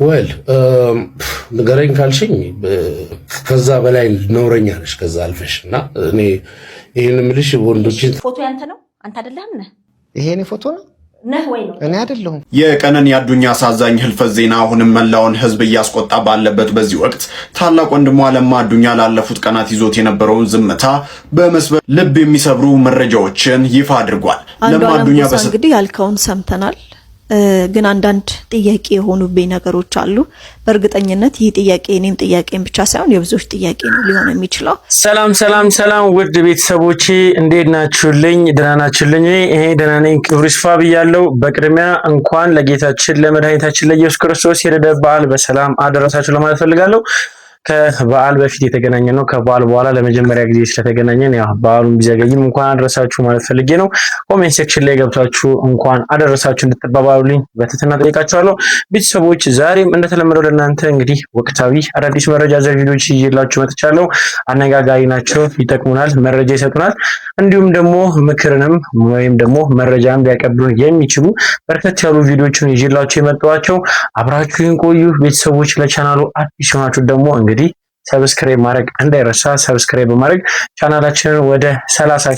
ወል ንገረኝ ካልሽኝ ከዛ በላይ ነውረኛ ነሽ ከዛ አልፈሽ እና እኔ ይሄን ምልሽ ወንዶችን ፎቶ ያንተ ነው አንተ አይደለህም ነህ ይሄኔ ፎቶ ነው ነህ ወይ ነው እኔ አይደለሁም የቀነኒ አዱኛ አሳዛኝ ህልፈት ዜና አሁንም መላውን ህዝብ እያስቆጣ ባለበት በዚህ ወቅት ታላቅ ወንድሟ ለማ አዱኛ ላለፉት ቀናት ይዞት የነበረውን ዝምታ በመስበር ልብ የሚሰብሩ መረጃዎችን ይፋ አድርጓል። ለማ አዱኛ እንግዲህ ያልከውን ሰምተናል። ግን አንዳንድ ጥያቄ የሆኑብኝ ነገሮች አሉ። በእርግጠኝነት ይህ ጥያቄ እኔም ጥያቄን ብቻ ሳይሆን የብዙዎች ጥያቄ ነው ሊሆን የሚችለው። ሰላም ውድ ቤተሰቦቼ እንዴት ናችሁልኝ? ደህና ናችሁልኝ? ይሄ ደህና ነኝ፣ ክብሩ ይስፋ ብያለሁ። በቅድሚያ እንኳን ለጌታችን ለመድኃኒታችን ለኢየሱስ ክርስቶስ የልደት በዓል በሰላም አደረሳችሁ ለማለት ፈልጋለሁ። ከበዓል በፊት የተገናኘ ነው። ከበዓል በኋላ ለመጀመሪያ ጊዜ ስለተገናኘን ያው በዓሉን ቢዘገይም እንኳን አደረሳችሁ ማለት ፈልጌ ነው። ኮሜንት ሴክሽን ላይ ገብታችሁ እንኳን አደረሳችሁ እንድትባባሉልኝ በትህትና ጠይቃችኋለሁ። ቤተሰቦች ዛሬም እንደተለመደው ለእናንተ እንግዲህ ወቅታዊ አዳዲስ መረጃ ዘር ቪዲዮዎች ይዤላችሁ መጥቻለሁ። አነጋጋሪ ናቸው፣ ይጠቅሙናል፣ መረጃ ይሰጡናል። እንዲሁም ደግሞ ምክርንም ወይም ደግሞ መረጃን ሊያቀብሉን የሚችሉ በርከት ያሉ ቪዲዮዎችን ይዤላችሁ የመጣኋቸው። አብራችሁን ቆዩ ቤተሰቦች። ለቻናሉ አዲስ ሆናችሁ ደግሞ እንግዲህ ሰብስክራይብ ማድረግ እንዳይረሳ። ሰብስክራይብ በማድረግ ቻናላችንን ወደ 30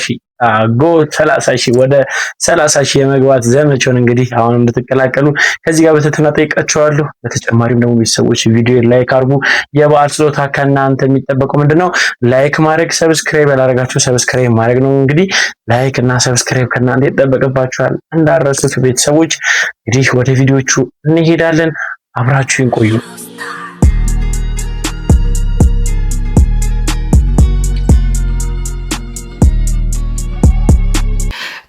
ሺህ የመግባት ዘመቻውን እንግዲህ አሁን እንድትቀላቀሉ ከዚህ ጋር በትህትና ጠይቃችኋለሁ። በተጨማሪም ደግሞ ቤተሰቦች ቪዲዮ ላይክ አድርጉ። የበዓል ስጦታ ከእናንተ የሚጠበቀው ምንድነው? ላይክ ማድረግ፣ ሰብስክራይብ ያላደረጋችሁ ሰብስክራይብ ማድረግ ነው። እንግዲህ ላይክ እና ሰብስክራይብ ከእናንተ ይጠበቅባችኋል፣ እንዳረሱት ቤተሰቦች። እንግዲህ ወደ ቪዲዮቹ እንሄዳለን። አብራችሁን ቆዩ።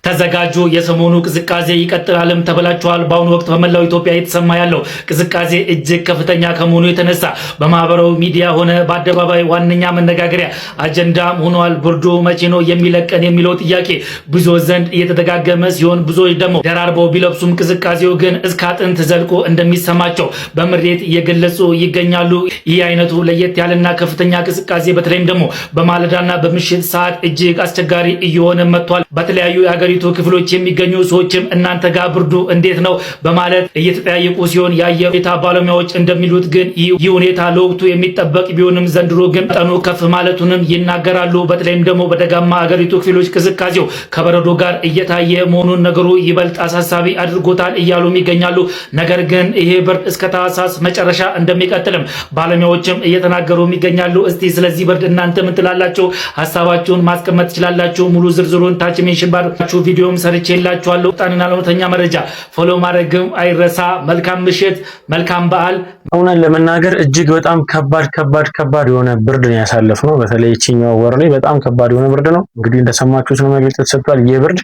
ተዘጋጁ፣ የሰሞኑ ቅዝቃዜ ይቀጥላልም ተብላችኋል። በአሁኑ ወቅት በመላው ኢትዮጵያ እየተሰማ ያለው ቅዝቃዜ እጅግ ከፍተኛ ከመሆኑ የተነሳ በማህበራዊ ሚዲያ ሆነ በአደባባይ ዋነኛ መነጋገሪያ አጀንዳም ሆኗል። ብርዱ መቼ ነው የሚለቀን የሚለው ጥያቄ ብዙዎች ዘንድ እየተደጋገመ ሲሆን፣ ብዙዎች ደግሞ ደራርበው ቢለብሱም ቅዝቃዜው ግን እስከ አጥንት ዘልቆ እንደሚሰማቸው በምሬት እየገለጹ ይገኛሉ። ይህ አይነቱ ለየት ያለና ከፍተኛ ቅዝቃዜ በተለይም ደግሞ በማለዳና በምሽት ሰዓት እጅግ አስቸጋሪ እየሆነ መጥቷል። በተለያዩ የሀገሪቱ ክፍሎች የሚገኙ ሰዎችም እናንተ ጋር ብርዱ እንዴት ነው በማለት እየተጠያየቁ ሲሆን የአየር ሁኔታ ባለሙያዎች እንደሚሉት ግን ይህ ሁኔታ ለወቅቱ የሚጠበቅ ቢሆንም ዘንድሮ ግን መጠኑ ከፍ ማለቱንም ይናገራሉ። በተለይም ደግሞ በደጋማ ሀገሪቱ ክፍሎች ቅዝቃዜው ከበረዶ ጋር እየታየ መሆኑን ነገሩ ይበልጥ አሳሳቢ አድርጎታል እያሉም ይገኛሉ። ነገር ግን ይሄ ብርድ እስከ ታህሳስ መጨረሻ እንደሚቀጥልም ባለሙያዎችም እየተናገሩ ይገኛሉ። እስቲ ስለዚህ ብርድ እናንተ ምን ትላላችሁ? ሀሳባችሁን ማስቀመጥ ትችላላችሁ። ሙሉ ዝርዝሩን ታች ሜንሽን ባር ቪዲዮም ሰርቼላችኋለሁ። ጣንና ለሁለተኛ መረጃ ፎሎ ማድረግም አይረሳ። መልካም ምሽት፣ መልካም በዓል። እውነት ለመናገር እጅግ በጣም ከባድ የሆነ ብርድ ነው ያሳለፍነው። በተለይ እቺኛው ወር ላይ በጣም ከባድ የሆነ ብርድ ነው። እንግዲህ እንደሰማችሁት ነው መግለጫ ተሰጥቷል። ይህ ብርድ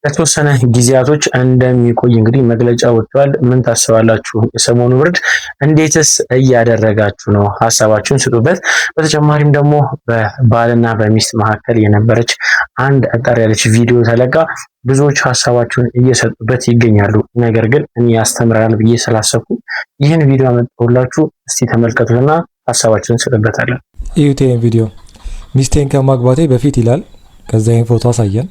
ለተወሰነ ጊዜያቶች እንደሚቆይ እንግዲህ መግለጫ ወጥቷል። ምን ታስባላችሁ? የሰሞኑ ብርድ እንዴትስ እያደረጋችሁ ነው? ሀሳባችሁን ስጡበት። በተጨማሪም ደግሞ በባልና በሚስት መካከል የነበረች አንድ አጣሪ ያለች ቪዲዮ ተለቃ ብዙዎች ሀሳባቸውን እየሰጡበት ይገኛሉ። ነገር ግን እኔ ያስተምራል ብዬ ስላሰብኩ ይህን ቪዲዮ አመጣሁላችሁ። እስቲ ተመልከቱትና ሀሳባችሁን ስጡበታለን። ይሄን ቪዲዮ ሚስቴን ከማግባቴ በፊት ይላል። ከዛ ይሄን ፎቶ አሳየን።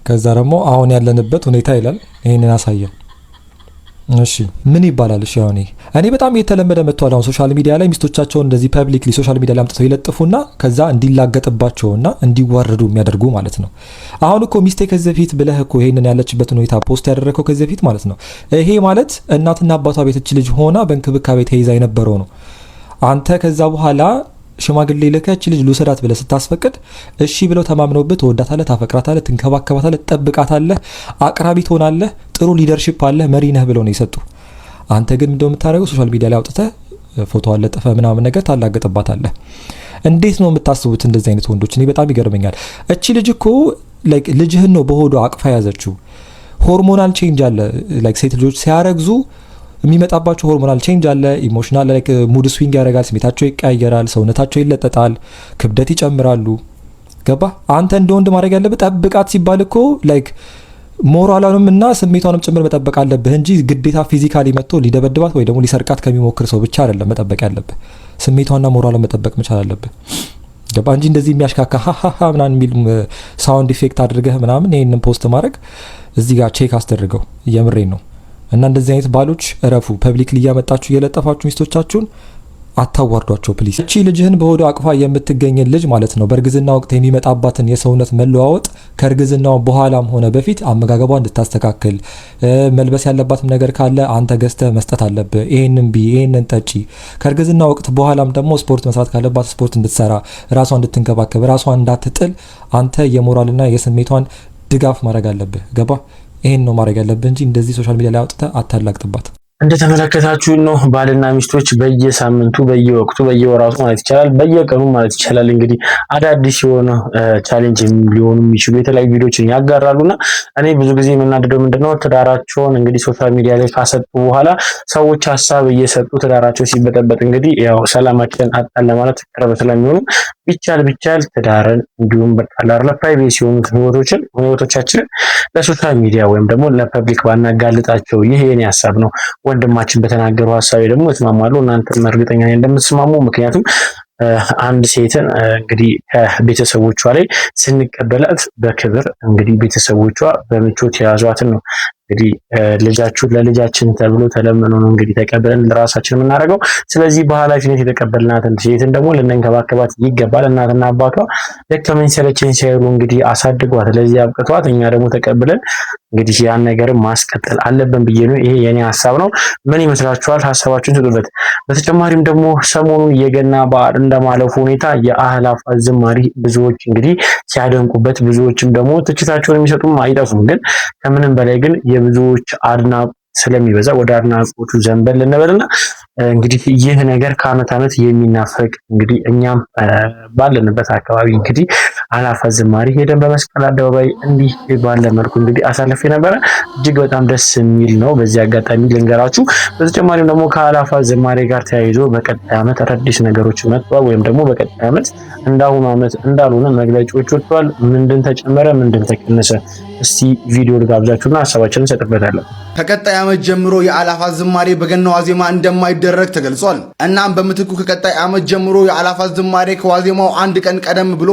ከዛ ደግሞ አሁን ያለንበት ሁኔታ ይላል። ይሄንን አሳየን። እሺ ምን ይባላል? እሺ አሁን እኔ በጣም የተለመደ መጥቷል። አሁን ሶሻል ሚዲያ ላይ ሚስቶቻቸውን እንደዚህ ፐብሊክሊ ሶሻል ሚዲያ ላይ አምጥተው ይለጥፉና ከዛ እንዲላገጥባቸውና እንዲዋረዱ የሚያደርጉ ማለት ነው። አሁን እኮ ሚስቴ ከዚህ በፊት ብለህ እኮ ይሄንን ያለችበትን ሁኔታ ፖስት ያደረከው ከዚህ በፊት ማለት ነው። ይሄ ማለት እናትና አባቷ ቤተች ልጅ ሆና በእንክብካቤ ተይዛ የነበረው ነው። አንተ ከዛ በኋላ ሽማግሌ ልከች ልጅ ልውሰዳት ብለህ ስታስፈቅድ እሺ ብለው ተማምነውበት ትወዳታለህ፣ ታፈቅራታለህ፣ ትንከባከባታለህ፣ ትጠብቃታለህ፣ አቅራቢ ትሆናለህ፣ ጥሩ ሊደርሺፕ አለህ፣ መሪ ነህ ብለው ነው የሰጡ። አንተ ግን ምንድነው የምታደርገው? ሶሻል ሚዲያ ላይ አውጥተህ ፎቶ አለጥፈ ምናምን ነገር ታላገጥባታለህ። እንዴት ነው የምታስቡት እንደዚህ አይነት ወንዶች? እኔ በጣም ይገርመኛል። እቺ ልጅ እኮ ላይክ ልጅህን ነው በሆዷ አቅፋ ያዘችው። ሆርሞናል ቼንጅ አለ። ላይክ ሴት ልጆች ሲያረግዙ የሚመጣባቸው ሆርሞናል ቼንጅ አለ። ኢሞሽናል ላይክ ሙድ ስዊንግ ያደርጋል። ስሜታቸው ይቀያየራል፣ ሰውነታቸው ይለጠጣል፣ ክብደት ይጨምራሉ። ገባ? አንተ እንደ ወንድ ማድረግ ያለብህ ጠብቃት ሲባል እኮ ላይክ ሞራሏንም እና ስሜቷንም ጭምር መጠበቅ አለብህ እንጂ ግዴታ ፊዚካሊ መጥቶ ሊደበድባት ወይ ደግሞ ሊሰርቃት ከሚሞክር ሰው ብቻ አይደለም መጠበቅ ያለብህ። ስሜቷና ሞራሏን መጠበቅ መቻል አለብህ። ገባ? እንጂ እንደዚህ የሚያሽካካ ሃሃሃ ምናምን የሚል ሳውንድ ኢፌክት አድርገህ ምናምን ይሄንን ፖስት ማድረግ እዚህ ጋር ቼክ አስደርገው። የምሬን ነው። እና እንደዚህ አይነት ባሎች እረፉ። ፐብሊክሊ እያመጣችሁ እየለጠፋችሁ ሚስቶቻችሁን አታዋርዷቸው ፕሊስ። እቺ ልጅህን በሆዷ አቅፋ የምትገኝን ልጅ ማለት ነው በእርግዝና ወቅት የሚመጣባትን የሰውነት መለዋወጥ ከእርግዝናው በኋላም ሆነ በፊት አመጋገቧ እንድታስተካክል፣ መልበስ ያለባትም ነገር ካለ አንተ ገዝተህ መስጠት አለብህ። ይሄንን ይሄንን ጠጪ። ከእርግዝና ወቅት በኋላም ደግሞ ስፖርት መስራት ካለባት ስፖርት እንድትሰራ፣ ራሷን እንድትንከባከብ፣ ራሷን እንዳትጥል አንተ የሞራልና የስሜቷን ድጋፍ ማድረግ አለብህ። ገባ? ይሄን ነው ማድረግ ያለብህ እንጂ እንደዚህ ሶሻል ሚዲያ ላይ አውጥተህ አታላግጥባት። እንደተመለከታችሁ ነው ባልና ሚስቶች በየሳምንቱ በየወቅቱ በየወራቱ ማለት ይቻላል በየቀኑ ማለት ይቻላል እንግዲህ አዳዲስ የሆነ ቻሌንጅ ሊሆኑ የሚችሉ የተለያዩ ቪዲዮዎችን ያጋራሉና እኔ ብዙ ጊዜ የምናደደው ምንድነው ትዳራቸውን እንግዲህ ሶሻል ሚዲያ ላይ ካሰጡ በኋላ ሰዎች ሀሳብ እየሰጡ ትዳራቸው ሲበጠበጥ እንግዲህ ያው ሰላማችንን አጣን ለማለት ቅርብ ስለሚሆኑ ቢቻል ትዳርን እንዲሁም በቃላር ለፕራይቬሲ የሆኑ ህይወቶቻችንን ለሶሻል ሚዲያ ወይም ደግሞ ለፐብሊክ ባናጋልጣቸው ይሄ የኔ ሀሳብ ነው። ወንድማችን በተናገሩ ሀሳብ ደግሞ እስማማለሁ። እናንተም እርግጠኛ ነኝ እንደምትስማሙ። ምክንያቱም አንድ ሴትን እንግዲህ ከቤተሰቦቿ ላይ ስንቀበላት በክብር እንግዲህ ቤተሰቦቿ በምቾት የያዟትን ነው እንግዲህ ልጃችሁን ለልጃችን ተብሎ ተለምኖ ነው እንግዲህ ተቀበለን ለራሳችን የምናደርገው። ስለዚህ በኃላፊነት የተቀበልናትን ሴትን ደግሞ ልንንከባከባት ይገባል። እናትና አባቷ ደከመኝ ሰለቸኝ ሳይሉ እንግዲህ አሳድጓት ለዚህ አብቅቷት እኛ ደግሞ ተቀብለን እንግዲህ ያን ነገር ማስቀጠል አለብን ብዬ ነው። ይሄ የኔ ሀሳብ ነው። ምን ይመስላችኋል? ሀሳባችሁን ስጡበት። በተጨማሪም ደግሞ ሰሞኑን የገና በዓል እንደማለፉ ሁኔታ የአእላፋት ዝማሬ ብዙዎች እንግዲህ ሲያደንቁበት፣ ብዙዎችም ደግሞ ትችታቸውን የሚሰጡም አይጠፉም። ግን ከምንም በላይ ግን የብዙዎች አድናቆት ስለሚበዛ ወደ አድናቆቱ ዘንበል እንበልና እንግዲህ ይህ ነገር ከዓመት ዓመት የሚናፈቅ እንግዲህ እኛም ባለንበት አካባቢ እንግዲህ አእላፋት ዝማሬ ሄደን በመስቀል አደባባይ እንዲህ ባለ መልኩ እንግዲህ አሳልፌ ነበረ። እጅግ በጣም ደስ የሚል ነው። በዚህ አጋጣሚ ልንገራችሁ። በተጨማሪም ደግሞ ከአእላፋት ዝማሬ ጋር ተያይዞ በቀጣይ ዓመት አዳዲስ ነገሮች መጥተዋል። ወይም ደግሞ በቀጣይ ዓመት እንዳሁኑ ዓመት እንዳልሆነ መግለጫዎች ወጥተዋል። ምንድን ተጨመረ፣ ምንድን ተቀነሰ? እስቲ ቪዲዮ ልጋብዛችሁና ሀሳባችንን እንሰጥበታለን። ከቀጣይ ዓመት ጀምሮ የአእላፋት ዝማሬ በገና ዋዜማ እንደማይደረግ ተገልጿል። እናም በምትኩ ከቀጣይ ዓመት ጀምሮ የአእላፋት ዝማሬ ከዋዜማው አንድ ቀን ቀደም ብሎ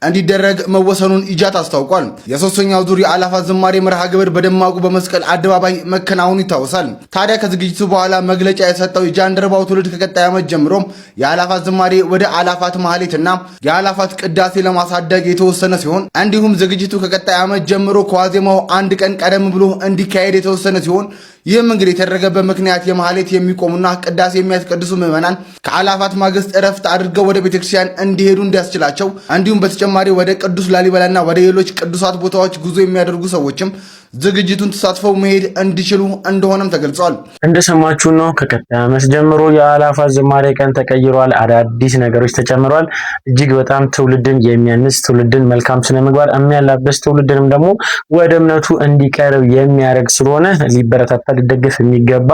እንዲደረግ መወሰኑን ኢጃት አስታውቋል። የሶስተኛው ዙር የአእላፋት ዝማሬ መርሃ ግብር በደማቁ በመስቀል አደባባይ መከናወኑ ይታወሳል። ታዲያ ከዝግጅቱ በኋላ መግለጫ የሰጠው የጃንደረባው ትውልድ ከቀጣይ ዓመት ጀምሮ የአእላፋት ዝማሬ ወደ አእላፋት ማህሌትና የአእላፋት ቅዳሴ ለማሳደግ የተወሰነ ሲሆን እንዲሁም ዝግጅቱ ከቀጣይ ዓመት ጀምሮ ከዋዜማው አንድ ቀን ቀደም ብሎ እንዲካሄድ የተወሰነ ሲሆን ይህም እንግዲህ የተደረገበት ምክንያት የማህሌት የሚቆሙና ቅዳሴ የሚያስቀድሱ ምዕመናን ከአእላፋት ማግስት እረፍት አድርገው ወደ ቤተክርስቲያን እንዲሄዱ እንዲያስችላቸው እንዲሁም በተጨማሪ ወደ ቅዱስ ላሊበላና ወደ ሌሎች ቅዱሳት ቦታዎች ጉዞ የሚያደርጉ ሰዎችም ዝግጅቱን ተሳትፈው መሄድ እንዲችሉ እንደሆነም ተገልጿል። እንደሰማችሁ ነው። ከቀጣይ ዓመት ጀምሮ የአእላፋት ዝማሬ ቀን ተቀይሯል። አዳዲስ ነገሮች ተጨምረዋል። እጅግ በጣም ትውልድን የሚያንስ ትውልድን መልካም ስነ ምግባር የሚያላበስ ትውልድንም ደግሞ ወደ እምነቱ እንዲቀርብ የሚያደርግ ስለሆነ ሊበረታታ ሊደገፍ የሚገባ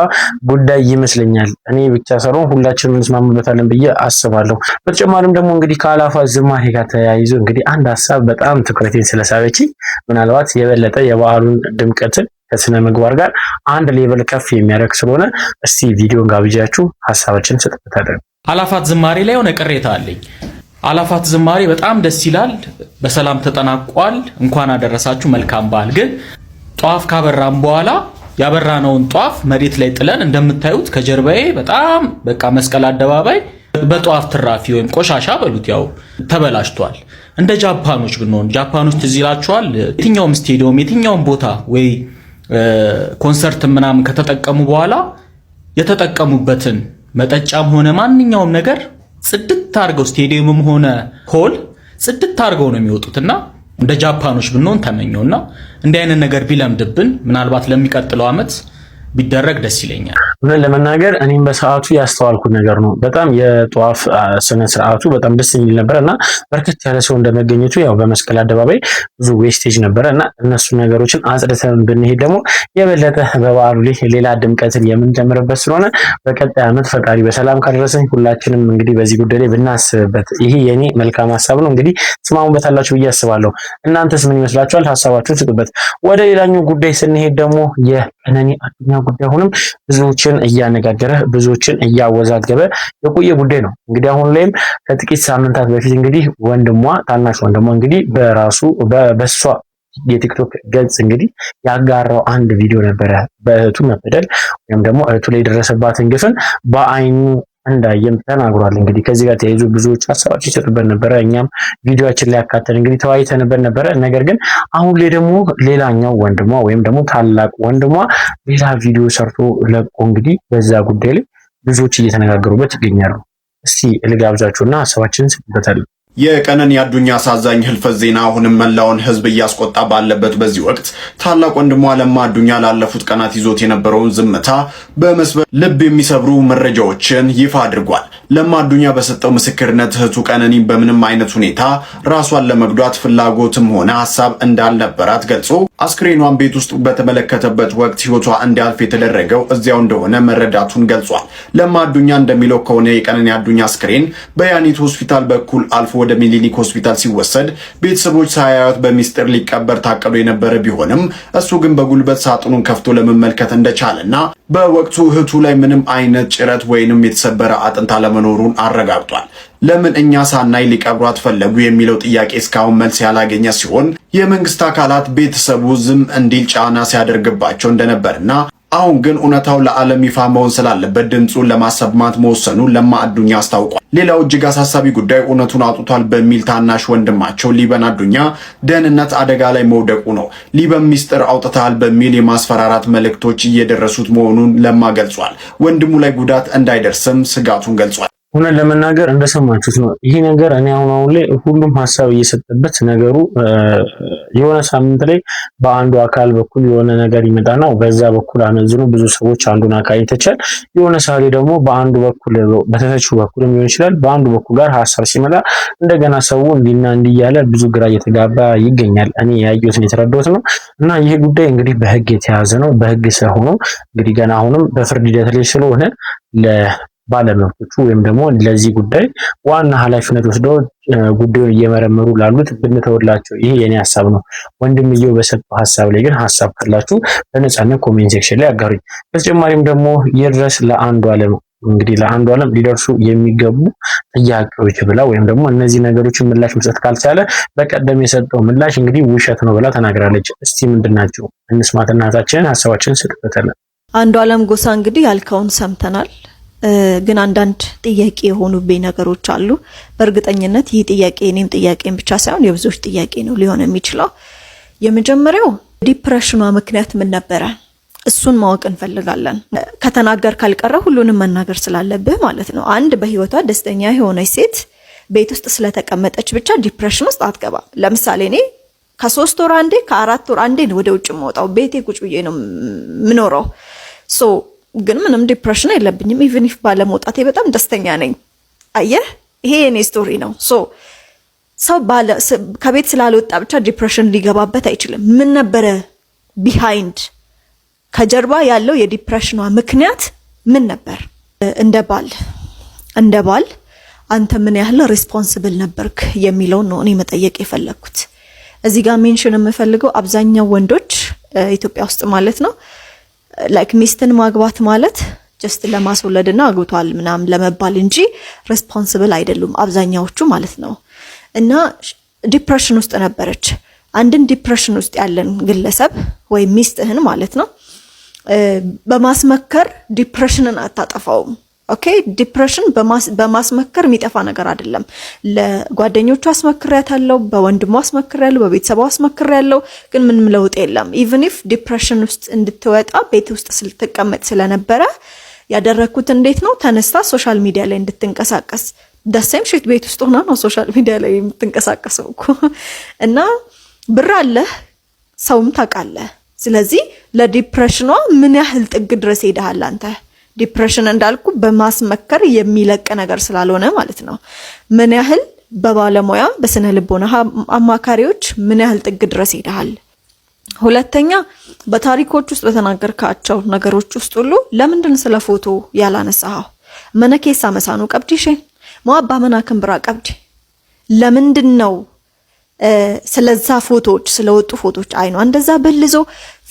ጉዳይ ይመስለኛል። እኔ ብቻ ሳይሆን ሁላችንም እንስማማበታለን ብዬ አስባለሁ። በተጨማሪም ደግሞ እንግዲህ ከአእላፋት ዝማሬ ጋር ተያይዞ እንግዲህ አንድ ሀሳብ በጣም ትኩረቴን ስለሳበችኝ ምናልባት የበለጠ የበዓሉን ድምቀትን ከስነ ምግባር ጋር አንድ ሌቭል ከፍ የሚያደርግ ስለሆነ እስቲ ቪዲዮን ጋብዣችሁ ሀሳባችንን ሰጥተታለን። አእላፋት ዝማሬ ላይ የሆነ ቅሬታ አለኝ። አእላፋት ዝማሬ በጣም ደስ ይላል፣ በሰላም ተጠናቋል። እንኳን አደረሳችሁ፣ መልካም በዓል። ግን ጧፍ ካበራም በኋላ ያበራነውን ጧፍ መሬት ላይ ጥለን እንደምታዩት ከጀርባዬ በጣም በቃ መስቀል አደባባይ በጧፍ ትራፊ ወይም ቆሻሻ በሉት ያው ተበላሽቷል። እንደ ጃፓኖች ብንሆን ጃፓኖች ትዝ ይላችኋል። የትኛውም ስቴዲየም የትኛውም ቦታ ወይ ኮንሰርት ምናምን ከተጠቀሙ በኋላ የተጠቀሙበትን መጠጫም ሆነ ማንኛውም ነገር ጽድት አድርገው ስቴዲየምም ሆነ ሆል ጽድት አድርገው ነው የሚወጡትና እንደ ጃፓኖች ብንሆን ተመኘውና እንዲህ አይነት ነገር ቢለምድብን ምናልባት ለሚቀጥለው ዓመት ቢደረግ ደስ ይለኛል። ለመናገር እኔም በሰዓቱ ያስተዋልኩት ነገር ነው። በጣም የጧፍ ስነ ስርዓቱ በጣም ደስ የሚል ነበርና በርከት ያለ ሰው እንደመገኘቱ ያው በመስቀል አደባባይ ብዙ ዌስቴጅ ነበርና እነሱ ነገሮችን አጽድተን ብንሄድ ደግሞ የበለጠ በበዓሉ ላይ ሌላ ድምቀትን የምንጨምርበት ስለሆነ በቀጣይ ዓመት ፈጣሪ በሰላም ካደረሰኝ ሁላችንም እንግዲህ በዚህ ጉዳይ ላይ ብናስብበት ይሄ የኔ መልካም ሀሳብ ነው። እንግዲህ ትስማሙበታላችሁ ብዬ አስባለሁ። እናንተስ ምን ይመስላችኋል? ሀሳባችሁን ስጡበት። ወደ ሌላኛው ጉዳይ ስንሄድ ደግሞ የቀነኒ አዱኛ ጉዳይ አሁንም ብዙዎችን እያነጋገረ ብዙዎችን እያወዛገበ የቆየ ጉዳይ ነው። እንግዲህ አሁን ላይም ከጥቂት ሳምንታት በፊት እንግዲህ ወንድሟ ታናሽ ወንድሟ እንግዲህ በራሱ በሷ የቲክቶክ ገጽ እንግዲህ ያጋራው አንድ ቪዲዮ ነበረ። በእህቱ መበደል ወይም ደግሞ እህቱ ላይ የደረሰባትን ግፍን በአይኑ እንዳየም ተናግሯል። እንግዲህ ከዚህ ጋር ተያይዞ ብዙዎች ሀሳቦች ይሰጡበት ነበረ። እኛም ቪዲዮአችን ላይ አካተን እንግዲህ ተወያይተንበት ነበረ። ነገር ግን አሁን ላይ ደግሞ ሌላኛው ወንድሟ ወይም ደግሞ ታላቅ ወንድሟ ሌላ ቪዲዮ ሰርቶ ለቆ እንግዲህ በዛ ጉዳይ ላይ ብዙዎች እየተነጋገሩበት ይገኛሉ። እስቲ ልጋብዛችሁና ሀሳባችንን እንሰጥበታለን። የቀነኒ አዱኛ አሳዛኝ ህልፈት ዜና አሁንም መላውን ህዝብ እያስቆጣ ባለበት በዚህ ወቅት ታላቅ ወንድሟ ለማ አዱኛ ላለፉት ቀናት ይዞት የነበረውን ዝምታ በመስበር ልብ የሚሰብሩ መረጃዎችን ይፋ አድርጓል። ለማ አዱኛ በሰጠው ምስክርነት እህቱ ቀነኒ በምንም አይነት ሁኔታ ራሷን ለመጉዳት ፍላጎትም ሆነ ሐሳብ እንዳልነበራት ገልጾ አስክሬኗን ቤት ውስጥ በተመለከተበት ወቅት ህይወቷ እንዲያልፍ የተደረገው እዚያው እንደሆነ መረዳቱን ገልጿል። ለማ አዱኛ እንደሚለው ከሆነ የቀነኒ አዱኛ አስክሬን በያኒት ሆስፒታል በኩል አልፎ ወደ ሚሊኒክ ሆስፒታል ሲወሰድ ቤተሰቦች ሳያዩት በሚስጥር ሊቀበር ታቅዶ የነበረ ቢሆንም እሱ ግን በጉልበት ሳጥኑን ከፍቶ ለመመልከት እንደቻለና በወቅቱ እህቱ ላይ ምንም አይነት ጭረት ወይንም የተሰበረ አጥንት አለመኖሩን አረጋግጧል። ለምን እኛ ሳናይ ሊቀብሯት ፈለጉ የሚለው ጥያቄ እስካሁን መልስ ያላገኘ ሲሆን የመንግስት አካላት ቤተሰቡ ዝም እንዲል ጫና ሲያደርግባቸው እንደነበርና አሁን ግን እውነታው ለዓለም ይፋ መሆን ስላለበት ድምጹን ለማሰማት መወሰኑ ለማ አዱኛ አስታውቋል። ሌላው እጅግ አሳሳቢ ጉዳይ እውነቱን አውጥቷል በሚል ታናሽ ወንድማቸው ሊበን አዱኛ ደህንነት አደጋ ላይ መውደቁ ነው። ሊበን ሚስጥር አውጥተሃል በሚል የማስፈራራት መልእክቶች እየደረሱት መሆኑን ለማ ገልጿል። ወንድሙ ላይ ጉዳት እንዳይደርስም ስጋቱን ገልጿል። እውነት ለመናገር እንደሰማችሁት ነው። ይሄ ነገር እኔ አሁን ላይ ሁሉም ሀሳብ እየሰጠበት ነገሩ የሆነ ሳምንት ላይ በአንዱ አካል በኩል የሆነ ነገር ይመጣና በዛ በኩል አመዝኑ ብዙ ሰዎች አንዱን አካል ይተቻል። የሆነ ሳሌ ደግሞ በአንዱ በኩል በተተቹ በኩል ሊሆን ይችላል በአንዱ በኩል ጋር ሀሳብ ሲመጣ እንደገና ሰው እንዲና እንዲያለ ብዙ ግራ እየተጋባ ይገኛል። እኔ ያየሁትን የተረዳሁት ነው እና ይሄ ጉዳይ እንግዲህ በህግ የተያዘ ነው። በህግ ስለሆነ እንግዲህ ገና አሁንም በፍርድ ሂደት ላይ ስለሆነ ባለመብቶቹ ወይም ደግሞ ለዚህ ጉዳይ ዋና ኃላፊነት ወስደው ጉዳዩን እየመረመሩ ላሉት ብንተውላቸው ይሄ የኔ ሐሳብ ነው። ወንድምየው በሰጠው ሐሳብ ላይ ግን ሐሳብ ካላችሁ በነጻነት ኮሜንት ሴክሽን ላይ አጋሩኝ። በተጨማሪም ደግሞ ይድረስ ለአንዱ ዓለም እንግዲህ ለአንዱ ዓለም ሊደርሱ የሚገቡ ጥያቄዎች ብላ ወይም ደግሞ እነዚህ ነገሮችን ምላሽ መስጠት ካልቻለ በቀደም የሰጠው ምላሽ እንግዲህ ውሸት ነው ብላ ተናግራለች። እስቲ ምንድናቸው እንስማትና እህታችንን ሐሳባችንን ስጥበታለን። አንዱ ዓለም ጎሳ እንግዲህ ያልከውን ሰምተናል። ግን አንዳንድ ጥያቄ የሆኑብኝ ነገሮች አሉ። በእርግጠኝነት ይህ ጥያቄ እኔም ጥያቄን ብቻ ሳይሆን የብዙዎች ጥያቄ ነው ሊሆን የሚችለው። የመጀመሪያው ዲፕሬሽኗ ምክንያት ምን ነበረ? እሱን ማወቅ እንፈልጋለን። ከተናገር ካልቀረ ሁሉንም መናገር ስላለብህ ማለት ነው። አንድ በህይወቷ ደስተኛ የሆነች ሴት ቤት ውስጥ ስለተቀመጠች ብቻ ዲፕሬሽን ውስጥ አትገባም። ለምሳሌ እኔ ከ3 ወር አንዴ ከ4 ወር አንዴ ወደ ውጭ የምወጣው ቤቴ ቁጭ ብዬ ነው የምኖረው። ግን ምንም ዲፕሬሽን የለብኝም። ኢቭን ኢፍ ባለመውጣቴ በጣም ደስተኛ ነኝ። አየህ ይሄ የኔ ስቶሪ ነው። ሰው ከቤት ስላልወጣ ብቻ ዲፕሬሽን ሊገባበት አይችልም። ምን ነበረ ቢሃይንድ ከጀርባ ያለው የዲፕሬሽኗ ምክንያት ምን ነበር? እንደ ባል አንተ ምን ያህል ሪስፖንሲብል ነበርክ የሚለውን ነው እኔ መጠየቅ የፈለኩት። እዚህ ጋር ሜንሽን የምፈልገው አብዛኛው ወንዶች ኢትዮጵያ ውስጥ ማለት ነው ላይክ ሚስትን ማግባት ማለት ጀስት ለማስወለድና አግብቷል ምናምን ለመባል እንጂ ሪስፖንሲብል አይደሉም አብዛኛዎቹ ማለት ነው። እና ዲፕሬሽን ውስጥ ነበረች። አንድን ዲፕሬሽን ውስጥ ያለን ግለሰብ ወይ ሚስትህን ማለት ነው በማስመከር ዲፕሬሽንን አታጠፋውም። ኦኬ ዲፕሬሽን በማስመከር የሚጠፋ ነገር አይደለም። ለጓደኞቹ አስመክሪያታለሁ፣ በወንድሙ አስመክሪያለሁ፣ በቤተሰቡ አስመክሪያለሁ፣ ግን ምንም ለውጥ የለም። ኢቭን ኢፍ ዲፕሬሽን ውስጥ እንድትወጣ ቤት ውስጥ ስትቀመጥ ስለነበረ ያደረኩት እንዴት ነው? ተነስታ ሶሻል ሚዲያ ላይ እንድትንቀሳቀስ ደሴም ሽት ቤት ውስጥ ሆና ነው ሶሻል ሚዲያ ላይ የምትንቀሳቀሰው እኮ እና ብር አለ ሰውም ታውቃለህ። ስለዚህ ለዲፕሬሽኗ ምን ያህል ጥግ ድረስ ሄደሃል አንተ? ዲፕሬሽን እንዳልኩ በማስመከር የሚለቅ ነገር ስላልሆነ ማለት ነው። ምን ያህል በባለሙያ በስነ ልቦና አማካሪዎች ምን ያህል ጥግ ድረስ ሄደሃል? ሁለተኛ በታሪኮች ውስጥ በተናገርካቸው ነገሮች ውስጥ ሁሉ ለምንድን ስለ ፎቶ ያላነሳው? መነኬሳ መሳኑ ቀብዲሽ ሞአባ መናከም ብራ ቀብዲ ለምንድን ነው ስለዛ ፎቶዎች ስለወጡ ፎቶዎች አይኗ እንደዛ በልዞ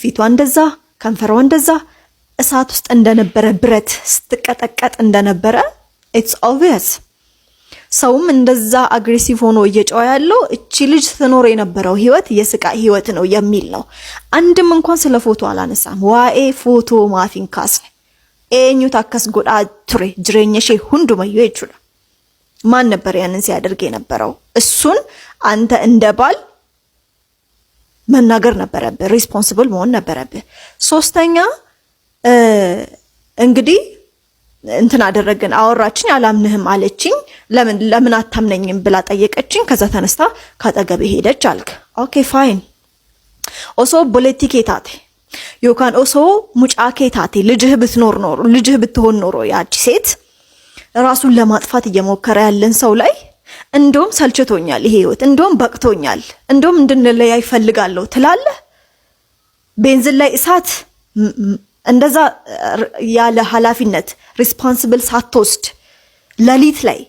ፊቷ እንደዛ ከንፈሯ እንደዛ እሳት ውስጥ እንደነበረ ብረት ስትቀጠቀጥ እንደነበረ ኢትስ ኦብቪየስ። ሰውም እንደዛ አግሬሲቭ ሆኖ እየጮኸ ያለው እቺ ልጅ ትኖር የነበረው ህይወት የስቃይ ህይወት ነው የሚል ነው። አንድም እንኳን ስለ ፎቶ አላነሳም። ዋኤ ፎቶ ማፊን ካስ ኤኙ ታከስ ጎዳ ትሬ ጅሬኘሼ ሁንዱ መዩ ይችላል። ማን ነበር ያንን ሲያደርግ የነበረው? እሱን አንተ እንደባል መናገር ነበረብህ፣ ሪስፖንሲብል መሆን ነበረብህ። ሶስተኛ እንግዲህ እንትን አደረግን አወራችኝ፣ አላምንህም አለችኝ። ለምን አታምነኝም ብላ ጠየቀችኝ። ከዛ ተነስታ ካጠገቤ ሄደች አልክ። ኦኬ ፋይን ኦሶ ፖለቲኬታቴ ዮካን ኦሶ ሙጫኬታቴ ልጅህ ብትሆን ኖሮ ያቺ ሴት ራሱን ለማጥፋት እየሞከረ ያለን ሰው ላይ እንደውም ሰልችቶኛል ይሄ ህይወት፣ እንደውም በቅቶኛል፣ እንደውም እንድንለያይ ፈልጋለሁ ትላለህ። ቤንዚን ላይ እሳት እንደዛ ያለ ኃላፊነት ሪስፖንሲብል ሳትወስድ ለሊት ላይ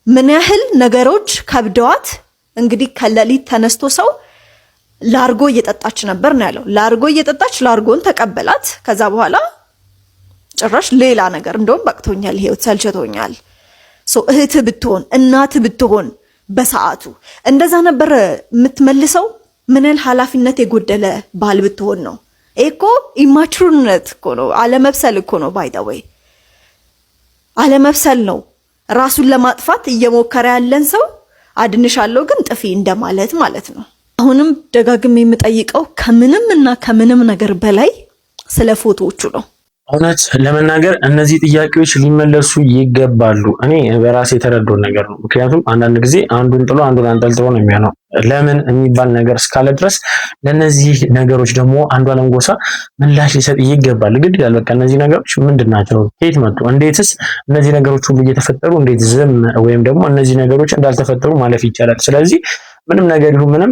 ምን ያህል ነገሮች ከብደዋት እንግዲህ ከለሊት ተነስቶ ሰው ላርጎ እየጠጣች ነበር ነው ያለው። ላርጎ እየጠጣች ላርጎን ተቀበላት። ከዛ በኋላ ጭራሽ ሌላ ነገር እንደውም በቅቶኛል ህይወት ሰልችቶኛል። እህት ብትሆን እናት ብትሆን በሰዓቱ እንደዛ ነበር የምትመልሰው። ምን ያህል ኃላፊነት የጎደለ ባል ብትሆን ነው። እኮ ኢማቹርነት እኮ ነው፣ አለመብሰል እኮ ነው። ባይ ዘ ወይ አለመብሰል ነው። ራሱን ለማጥፋት እየሞከረ ያለን ሰው አድንሻለሁ ግን ጥፊ እንደማለት ማለት ነው። አሁንም ደጋግሜ የምጠይቀው ከምንም ነገር በላይ ስለ ፎቶዎቹ ነው። እውነት ለመናገር እነዚህ ጥያቄዎች ሊመለሱ ይገባሉ። እኔ በራሴ የተረዳው ነገር ነው። ምክንያቱም አንዳንድ ጊዜ አንዱን ጥሎ አንዱን አንጠልጥሎ ነው የሚሆነው። ለምን የሚባል ነገር እስካለ ድረስ ለነዚህ ነገሮች ደግሞ አንዷለም ጎሳ ምላሽ ሊሰጥ ይገባል። ግድ ይላል። በቃ እነዚህ ነገሮች ምንድናቸው? ከየት መጡ? እንዴትስ እነዚህ ነገሮች ሁሉ እየተፈጠሩ እንዴት ዝም ወይም ደግሞ እነዚህ ነገሮች እንዳልተፈጠሩ ማለፍ ይቻላል? ስለዚህ ምንም ነገር ይሁን ምንም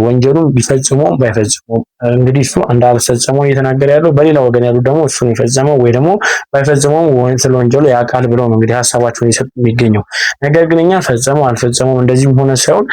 ወንጀሉን ቢፈጽመው ባይፈጽመው እንግዲህ እሱ እንዳልፈጸመው እየተናገረ ያለው፣ በሌላ ወገን ያሉት ደግሞ እሱን የፈጸመው ወይ ደግሞ ባይፈጽመው ስለ ወንጀሉ ያውቃል ብለው ነው እንግዲህ ሀሳባቸውን ይሰጡ የሚገኘው። ነገር ግን እኛ ፈጸመው አልፈጸመው እንደዚህም ሆነ ሳይሆን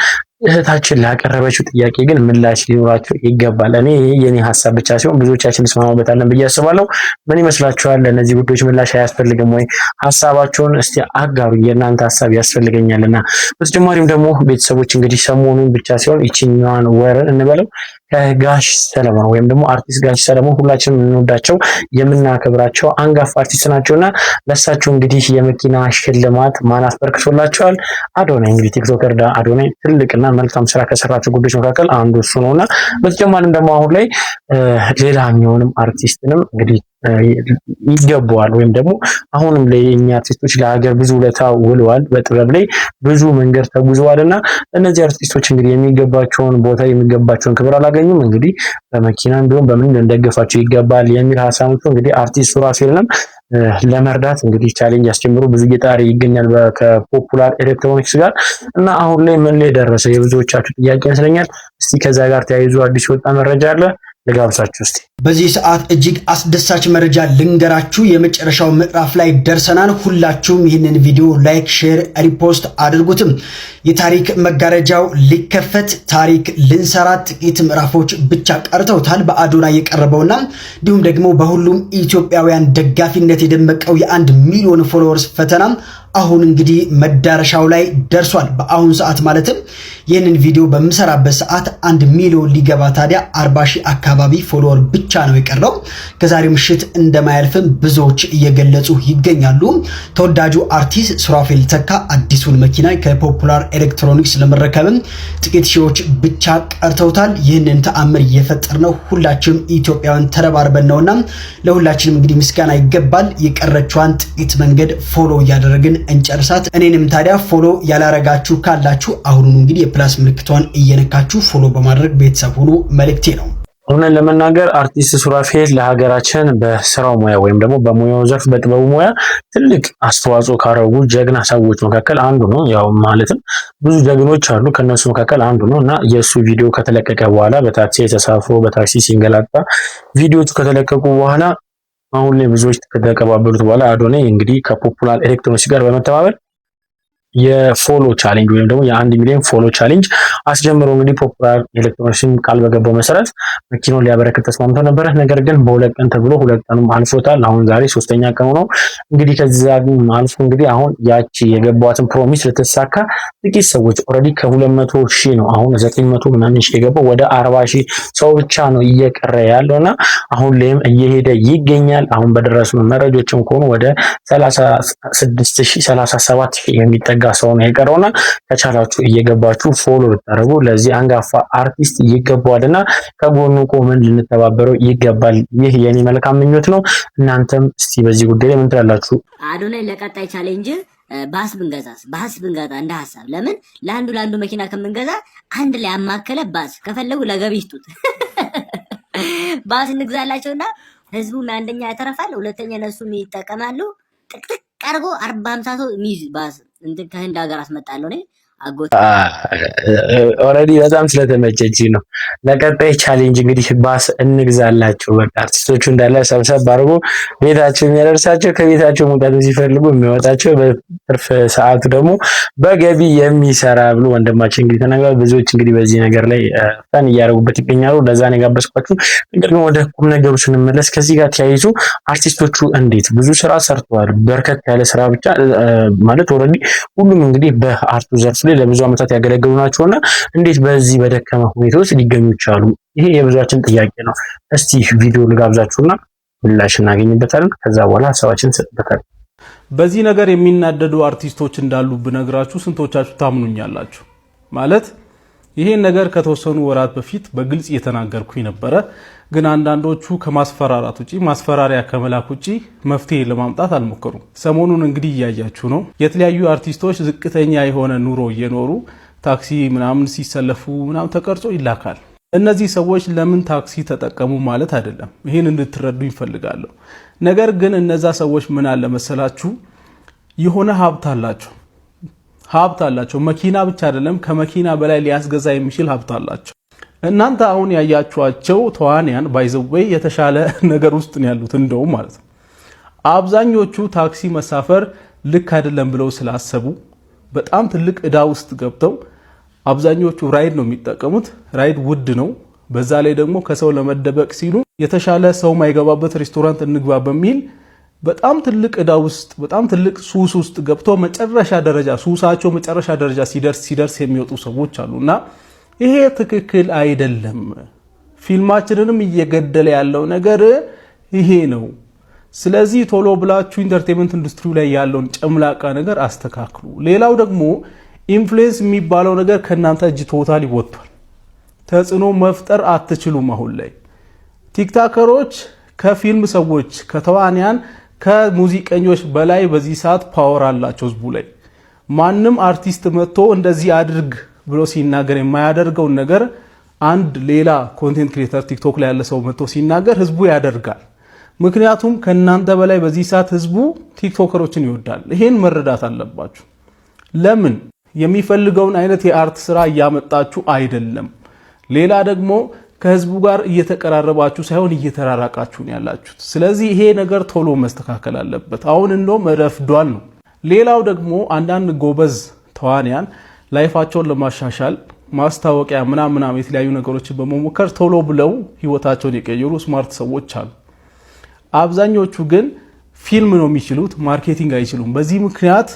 እህታችን ላቀረበችው ጥያቄ ግን ምላሽ ሊኖራቸው ይገባል። እኔ የኔ ሀሳብ ብቻ ሲሆን ብዙዎቻችን እንስማማበታለን ብዬ አስባለሁ። ምን ይመስላችኋል? ለእነዚህ ጉዳዮች ምላሽ አያስፈልግም ወይ? ሀሳባቸውን እስቲ አጋሩ። የእናንተ ሀሳብ ያስፈልገኛልና። በተጨማሪም ደግሞ ቤተሰቦች እንግዲህ ሰሞኑን ብቻ ሲሆን ይችኛዋን ወርን እንበለው ከጋሽ ሰለሞን ወይም ደግሞ አርቲስት ጋሽ ሰለሞን ሁላችንም የምንወዳቸው የምናከብራቸው አንጋፋ አርቲስት ናቸውና ለሳቸው እንግዲህ የመኪና ሽልማት ማን አስበርክቶላቸዋል? አዶናይ። እንግዲህ ቲክቶከር አዶናይ ትልቅና መልካም ስራ ከሰራቸው ጉዳዮች መካከል አንዱ እሱ ነውና በተጨማሪም ደግሞ አሁን ላይ ሌላኛውንም አርቲስትንም እንግዲህ ይገባዋል ወይም ደግሞ አሁንም ላይ የኛ አርቲስቶች ለሀገር ብዙ ውለታ ውለዋል፣ በጥበብ ላይ ብዙ መንገድ ተጉዘዋልና እነዚህ አርቲስቶች እንግዲህ የሚገባቸውን ቦታ የሚገባቸውን ክብር አላገኙም። እንግዲህ በመኪናም ቢሆን በምን እንደገፋቸው ይገባል የሚል ሀሳብ እንግዲህ አርቲስት ሱራፌልንም ለመርዳት እንግዲህ ቻሌንጅ አስጀምሮ ብዙ እየጣረ ይገኛል ከፖፑላር ኤሌክትሮኒክስ ጋር እና አሁን ላይ ምን ላይ ደረሰ የብዙዎቻችሁ ጥያቄ ይመስለኛል። እስቲ ከዛ ጋር ተያይዞ አዲስ የወጣ መረጃ አለ ልጋብዛችሁ። እስቲ በዚህ ሰዓት እጅግ አስደሳች መረጃ ልንገራችሁ። የመጨረሻው ምዕራፍ ላይ ደርሰናል። ሁላችሁም ይህንን ቪዲዮ ላይክ፣ ሼር፣ ሪፖስት አድርጉትም። የታሪክ መጋረጃው ሊከፈት ታሪክ ልንሰራ ጥቂት ምዕራፎች ብቻ ቀርተውታል። በአዶናይ የቀረበውና እንዲሁም ደግሞ በሁሉም ኢትዮጵያውያን ደጋፊነት የደመቀው የ1 ሚሊዮን ፎሎወርስ ፈተና አሁን እንግዲህ መዳረሻው ላይ ደርሷል። በአሁን ሰዓት ማለትም ይህንን ቪዲዮ በምሰራበት ሰዓት 1 ሚሊዮን ሊገባ ታዲያ 40 ሺህ አካባቢ ፎሎወር ብቻ ነው የቀረው። ከዛሬ ምሽት እንደማያልፍም ብዙዎች እየገለጹ ይገኛሉ። ተወዳጁ አርቲስት ሱራፌል ተካ አዲሱን መኪና ከፖፑላር ኤሌክትሮኒክስ ለመረከብም ጥቂት ሺዎች ብቻ ቀርተውታል። ይህንን ተአምር የፈጠርነው ሁላችንም ኢትዮጵያውያን ተረባርበን ነውና ለሁላችንም እንግዲህ ምስጋና ይገባል። የቀረችዋን ጥቂት መንገድ ፎሎ እያደረግን እንጨርሳት። እኔንም ታዲያ ፎሎ ያላረጋችሁ ካላችሁ አሁኑኑ እንግዲህ የፕላስ ምልክቷን እየነካችሁ ፎሎ በማድረግ ቤተሰብ ሁኑ መልእክቴ ነው። እውነት ለመናገር አርቲስት ሱራፌል ለሀገራችን በስራው ሙያ ወይም ደግሞ በሙያው ዘርፍ በጥበቡ ሙያ ትልቅ አስተዋጽኦ ካረጉ ጀግና ሰዎች መካከል አንዱ ነው። ያው ማለትም ብዙ ጀግኖች አሉ፣ ከነሱ መካከል አንዱ ነው እና የሱ ቪዲዮ ከተለቀቀ በኋላ በታክሲ ተሳፍሮ በታክሲ ሲንገላታ ቪዲዮቹ ከተለቀቁ በኋላ አሁን ላይ ብዙዎች ከተቀባበሉት በኋላ አዶናይ እንግዲህ ከፖፑላር ኤሌክትሮኒክስ ጋር በመተባበር የፎሎ ቻሌንጅ ወይም ደግሞ የ1 ሚሊዮን ፎሎ ቻሌንጅ አስጀምሮ እንግዲህ ፖፑላር ኤሌክትሮኒክስም ቃል በገባው መሰረት መኪናውን ሊያበረክት ተስማምቶ ነበረ። ነገር ግን በ2 ቀን ተብሎ 2 ቀኑም አልፎታል። አሁን ዛሬ 3ኛ ቀኑ ነው። እንግዲህ ከዛ አልፎ እንግዲህ አሁን ያቺ የገባዋትን ፕሮሚስ ልትሳካ ጥቂት ሰዎች ኦልሬዲ ከ200,000 ነው አሁን 900 ምናምን ሺህ የገባው ወደ 40,000 ሰው ብቻ ነው እየቀረ ያለውና አሁን ላይም እየሄደ ይገኛል። አሁን በደረሱን መረጃዎችም ከሆኑ ወደ 36,000 37,000 የሚጠጋ ሰው ነው የቀረውና ከቻላችሁ እየገባችሁ ፎሎ ልታደርጉ ለዚህ አንጋፋ አርቲስት ይገባዋልና ከጎኑ ቆመን ልንተባበረው ይገባል። ይህ የኔ መልካም ምኞት ነው። እናንተም እስቲ በዚህ ጉዳይ ላይ ምን ትላላችሁ? አዶናይ ለቀጣይ ቻሌንጅ ባስ ብንገዛ እንደ ሀሳብ ለምን ለአንዱ መኪና ከምንገዛ አንድ ላይ ያማከለ ባስ ከፈለጉ ለገቢ ይስጡት። ባስ እንግዛላቸውና ህዝቡም አንደኛ ያተረፋል፣ ሁለተኛ እነሱም ይጠቀማሉ። ጥቅጥቅ አድርጎ 40-50 ሰው የሚይዝ ባስ እንትን ከህንድ ሀገር አስመጣለሁ እኔ አጎት ኦልሬዲ በጣም ስለተመቸች ነው። ለቀጣይ ቻሌንጅ እንግዲህ ባስ እንግዛላችሁ። በቃ አርቲስቶቹ እንዳለ ሰብሰብ አድርጎ ቤታቸው የሚያደርሳቸው ከቤታቸው መውጣት ሲፈልጉ የሚወጣቸው በትርፍ ሰዓቱ ደግሞ በገቢ የሚሰራ ብሎ ወንድማችን እንግዲህ ተናግሯል። ብዙዎች እንግዲህ በዚህ ነገር ላይ ፈን እያደረጉበት ይገኛሉ። ለዛ ነው የጋበዝኳችሁ። ነገር ግን ወደ ቁም ነገሩ ስንመለስ ከዚህ ጋር ተያይዞ አርቲስቶቹ እንዴት ብዙ ስራ ሰርተዋል። በርከት ያለ ስራ ብቻ ማለት ኦልሬዲ ሁሉም እንግዲህ በአርቱ ዘርፍ ለብዙ ዓመታት ያገለገሉ ናቸውና እንዴት በዚህ በደከመ ሁኔታ ውስጥ ሊገኙ ይችላሉ? ይሄ የብዙዎችን ጥያቄ ነው። እስቲ ቪዲዮ ልጋብዛችሁና ምላሽ እናገኝበታለን። ከዛ በኋላ ሀሳባችን እንሰጥበታለን። በዚህ ነገር የሚናደዱ አርቲስቶች እንዳሉ ብነግራችሁ ስንቶቻችሁ ታምኑኛላችሁ? ማለት ይሄን ነገር ከተወሰኑ ወራት በፊት በግልጽ እየተናገርኩኝ ነበረ። ግን አንዳንዶቹ ከማስፈራራት ውጪ ማስፈራሪያ ከመላክ ውጪ መፍትሄ ለማምጣት አልሞከሩም። ሰሞኑን እንግዲህ እያያችሁ ነው። የተለያዩ አርቲስቶች ዝቅተኛ የሆነ ኑሮ እየኖሩ ታክሲ ምናምን ሲሰለፉ ምናምን ተቀርጾ ይላካል። እነዚህ ሰዎች ለምን ታክሲ ተጠቀሙ ማለት አይደለም። ይሄን እንድትረዱ ይፈልጋለሁ። ነገር ግን እነዛ ሰዎች ምን አለ መሰላችሁ የሆነ ሀብት አላቸው። መኪና ብቻ አይደለም ከመኪና በላይ ሊያስገዛ የሚችል ሀብት አላቸው። እናንተ አሁን ያያችኋቸው ተዋንያን ባይዘዌይ የተሻለ ነገር ውስጥ ነው ያሉት እንደውም ማለት ነው። አብዛኞቹ ታክሲ መሳፈር ልክ አይደለም ብለው ስላሰቡ በጣም ትልቅ እዳ ውስጥ ገብተው አብዛኞቹ ራይድ ነው የሚጠቀሙት። ራይድ ውድ ነው። በዛ ላይ ደግሞ ከሰው ለመደበቅ ሲሉ የተሻለ ሰው ማይገባበት ሬስቶራንት እንግባ በሚል በጣም ትልቅ እዳ ውስጥ በጣም ትልቅ ሱስ ውስጥ ገብተው መጨረሻ ደረጃ ሱሳቸው መጨረሻ ደረጃ ሲደርስ የሚወጡ ሰዎች አሉና ይሄ ትክክል አይደለም። ፊልማችንንም እየገደለ ያለው ነገር ይሄ ነው። ስለዚህ ቶሎ ብላችሁ ኢንተርቴይንመንት ኢንዱስትሪው ላይ ያለውን ጨምላቃ ነገር አስተካክሉ። ሌላው ደግሞ ኢንፍሉዌንስ የሚባለው ነገር ከናንተ እጅ ቶታሊ ወጥቷል። ተጽዕኖ መፍጠር አትችሉም። አሁን ላይ ቲክታከሮች ከፊልም ሰዎች ከተዋንያን ከሙዚቀኞች በላይ በዚህ ሰዓት ፓወር አላቸው ህዝቡ ላይ። ማንም አርቲስት መጥቶ እንደዚህ አድርግ ብሎ ሲናገር የማያደርገውን ነገር አንድ ሌላ ኮንቴንት ክሬተር ቲክቶክ ላይ ያለ ሰው መጥቶ ሲናገር ህዝቡ ያደርጋል። ምክንያቱም ከናንተ በላይ በዚህ ሰዓት ህዝቡ ቲክቶከሮችን ይወዳል። ይሄን መረዳት አለባችሁ። ለምን የሚፈልገውን አይነት የአርት ስራ እያመጣችሁ አይደለም። ሌላ ደግሞ ከህዝቡ ጋር እየተቀራረባችሁ ሳይሆን እየተራራቃችሁ ነው ያላችሁት። ስለዚህ ይሄ ነገር ቶሎ መስተካከል አለበት። አሁን እንደውም ረፍዷል ነው። ሌላው ደግሞ አንዳንድ ጎበዝ ተዋንያን ላይፋቸውን ለማሻሻል ማስታወቂያ ምናምን የተለያዩ ነገሮችን በመሞከር ቶሎ ብለው ህይወታቸውን የቀየሩ ስማርት ሰዎች አሉ። አብዛኞቹ ግን ፊልም ነው የሚችሉት፣ ማርኬቲንግ አይችሉም። በዚህ ምክንያት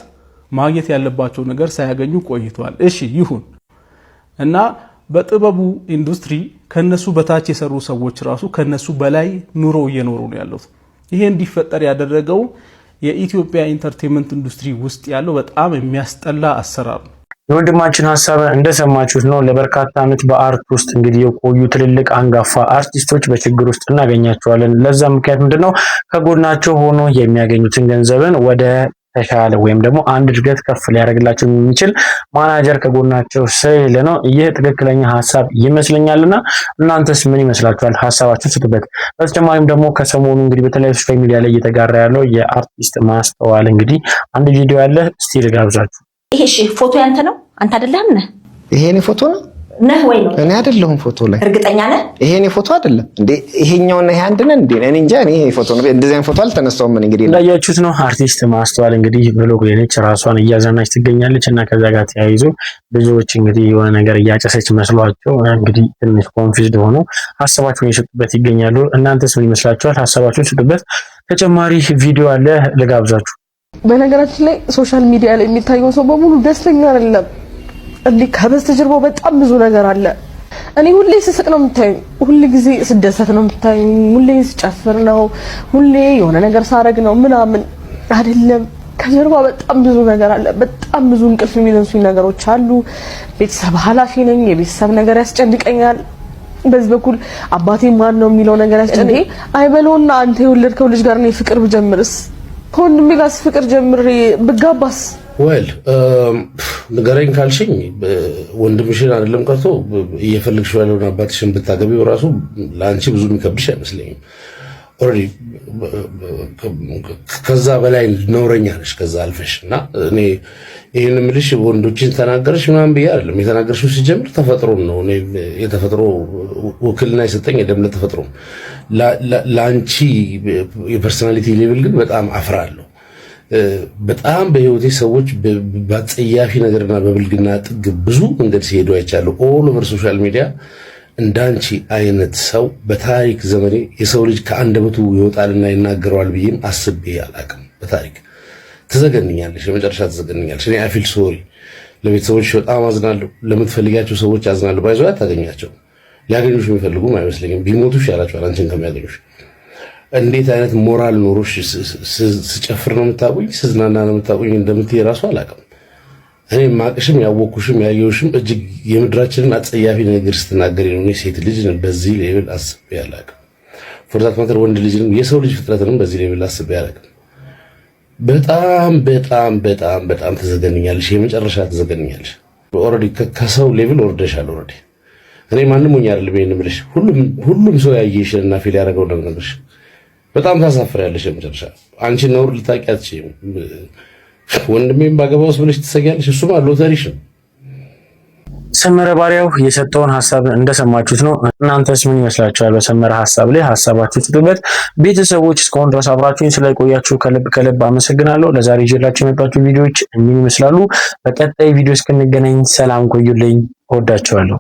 ማግኘት ያለባቸው ነገር ሳያገኙ ቆይተዋል። እሺ ይሁን እና በጥበቡ ኢንዱስትሪ ከነሱ በታች የሰሩ ሰዎች ራሱ ከነሱ በላይ ኑሮ እየኖሩ ነው ያሉት። ይሄ እንዲፈጠር ያደረገው የኢትዮጵያ ኢንተርቴይንመንት ኢንዱስትሪ ውስጥ ያለው በጣም የሚያስጠላ አሰራር ነው። የወንድማችን ሀሳብ እንደሰማችሁት ነው። ለበርካታ ዓመት በአርት ውስጥ እንግዲህ የቆዩ ትልልቅ አንጋፋ አርቲስቶች በችግር ውስጥ እናገኛቸዋለን። ለዛ ምክንያት ምንድነው? ከጎናቸው ሆኖ የሚያገኙትን ገንዘብን ወደ ተሻለ ወይም ደግሞ አንድ እድገት ከፍ ሊያደርግላቸው የሚችል ማናጀር ከጎናቸው ስለሌለ ነው። ይህ ትክክለኛ ሀሳብ ይመስለኛልና እናንተስ ምን ይመስላችኋል? ሀሳባችሁን ስጡበት። በተጨማሪም ደግሞ ከሰሞኑ እንግዲህ በተለያዩ ሶሻል ሚዲያ ላይ እየተጋራ ያለው የአርቲስት ማስተዋል እንግዲህ አንድ ቪዲዮ ያለ እስቲ ልጋብዛችሁ። ይሄ እሺ ፎቶ ያንተ ነው? አንተ አይደለህም ነህ? ይሄ ፎቶ ነው? ነህ ወይ ነው? እኔ አይደለሁም ፎቶ ላይ። እርግጠኛ ነህ? ይሄ እኔ ፎቶ አይደለም እንዴ? ይሄኛውና ይሄ አንድ ነን እንዴ? እኔ እንጃ። እኔ ይሄ ፎቶ ነው፣ እንደዚህ አይነት ፎቶ አልተነሳውም። ምን እንግዲህ እንዳያችሁት ነው። አርቲስት ማስተዋል እንግዲህ ብሎግ ላይ ነች፣ ራሷን እያዘናች ትገኛለች። እና ከዛ ጋር ተያይዞ ብዙዎች እንግዲህ የሆነ ነገር እያጨሰች መስሏቸው እንግዲህ ትንሽ ኮንፊውዝድ ሆኖ ሀሳባቸውን እየሰጡበት ይገኛሉ። እናንተስ ምን ይመስላችኋል? ሀሳባቸውን ስጡበት። ተጨማሪ ቪዲዮ አለ ልጋብዛችሁ። በነገራችን ላይ ሶሻል ሚዲያ ላይ የሚታየው ሰው በሙሉ ደስተኛ አይደለም። እንዴ ከበስተጀርባው በጣም ብዙ ነገር አለ። እኔ ሁሌ ስስቅ ነው የምታዩኝ፣ ሁሌ ጊዜ ስደሰት ነው የምታዩኝ፣ ሁሌ ስጨፍር ነው፣ ሁሌ የሆነ ነገር ሳረግ ነው ምናምን አይደለም። ከጀርባ በጣም ብዙ ነገር አለ። በጣም ብዙ እንቅልፍ የሚነሱኝ ነገሮች አሉ። ቤተሰብ ኃላፊ ነኝ። የቤተሰብ ነገር ያስጨንቀኛል። በዚህ በኩል አባቴ ማን ነው የሚለው ነገር ያስጨንቀኛል። አይበለውና አንተ የወለድከው ልጅ ጋር ነው ፍቅር ብጀምርስ፣ ከወንድሜ ጋር ፍቅር ጀምሬ ብጋባስ? ወል ንገረኝ ካልሽኝ ወንድምሽን አይደለም ቀርቶ እየፈለግሽው ያለውን አባትሽን ብታገቢው ራሱ ለአንቺ ብዙ የሚከብድሽ አይመስለኝም። ኦልሬዲ ከዛ በላይ ነውረኛ ነሽ ከዛ አልፈሽ እና እኔ ይሄን ምልሽ ወንዶችን ተናገረሽ ምናምን ብዬ አይደለም የተናገርሽው። ሲጀምር ተፈጥሮ ነው። እኔ የተፈጥሮ ውክልና የሰጠኝ የደም ተፈጥሮ ለአንቺ የፐርሰናሊቲ ሌቭል ግን በጣም አፍራለሁ። በጣም በህይወቴ ሰዎች በጸያፊ ነገርና በብልግና ጥግ ብዙ መንገድ ሲሄዱ አይቻለሁ። ኦል ኦቨር ሶሻል ሚዲያ እንዳንቺ አይነት ሰው በታሪክ ዘመኔ የሰው ልጅ ከአንደበቱ ይወጣልና ይናገረዋል ብዬም አስቤ አላቅም። በታሪክ ትዘገንኛለሽ፣ የመጨረሻ ትዘገንኛለሽ። እኔ አይ ፊል ሶሪ ለቤተሰቦች በጣም አዝናለሁ። ለምትፈልጋቸው ሰዎች አዝናለሁ። ባይዘው አታገኛቸው፣ ሊያገኙሽ የሚፈልጉም አይመስለኝም። ቢሞቱ ይሻላቸዋል አንቺን ከሚያገኙሽ። እንዴት አይነት ሞራል ኖሮሽ ስጨፍር ነው የምታውቁኝ፣ ስዝናና ነው የምታውቁኝ እንደምትይ ራሱ አላውቅም። እኔ ማቅሽም ያወኩሽም ያየውሽም እጅግ የምድራችንን አጸያፊ ነገር ስትናገሪ ነው። እኔ ሴት ልጅ በዚህ ሌቭል አስቤ አላውቅም። ፎርዛት ማተር ወንድ ልጅንም የሰው ልጅ ፍጥረትንም በዚህ ሌቭል አስቤ አላውቅም። በጣም በጣም በጣም በጣም ትዘገንኛለሽ፣ የመጨረሻ ትዘገንኛለሽ። ኦልሬዲ ከሰው ሌቭል ወርደሻል። ኦልሬዲ እኔ ማንም ሆኜ አይደለም ይሄን የምልሽ፣ ሁሉም ሰው ያየሽና ፊል ያደረገው ነው ነገርሽ። በጣም ታሳፍሪያለሽ። የመጨረሻ አንቺ ነውር ልታውቂ አትችይም። ወንድሜም ባገባውስ ብለሽ ትሰጊያለሽ። እሱማ ሎተሪሽ ነው። ሰመረ ባሪያው የሰጠውን ሀሳብ እንደሰማችሁት ነው። እናንተስ ምን ይመስላችኋል? በሰመረ ሀሳብ ላይ ሀሳባችሁን ስጡበት። ቤተሰቦች እስካሁን ድረስ አብራችሁኝ ስለቆያችሁ ከልብ አመሰግናለሁ። ለዛሬ ይዤላችሁ የመጣችሁ ቪዲዮዎች ምን ይመስላሉ? በቀጣይ ቪዲዮ እስክንገናኝ ሰላም ቆዩልኝ። እወዳችኋለሁ።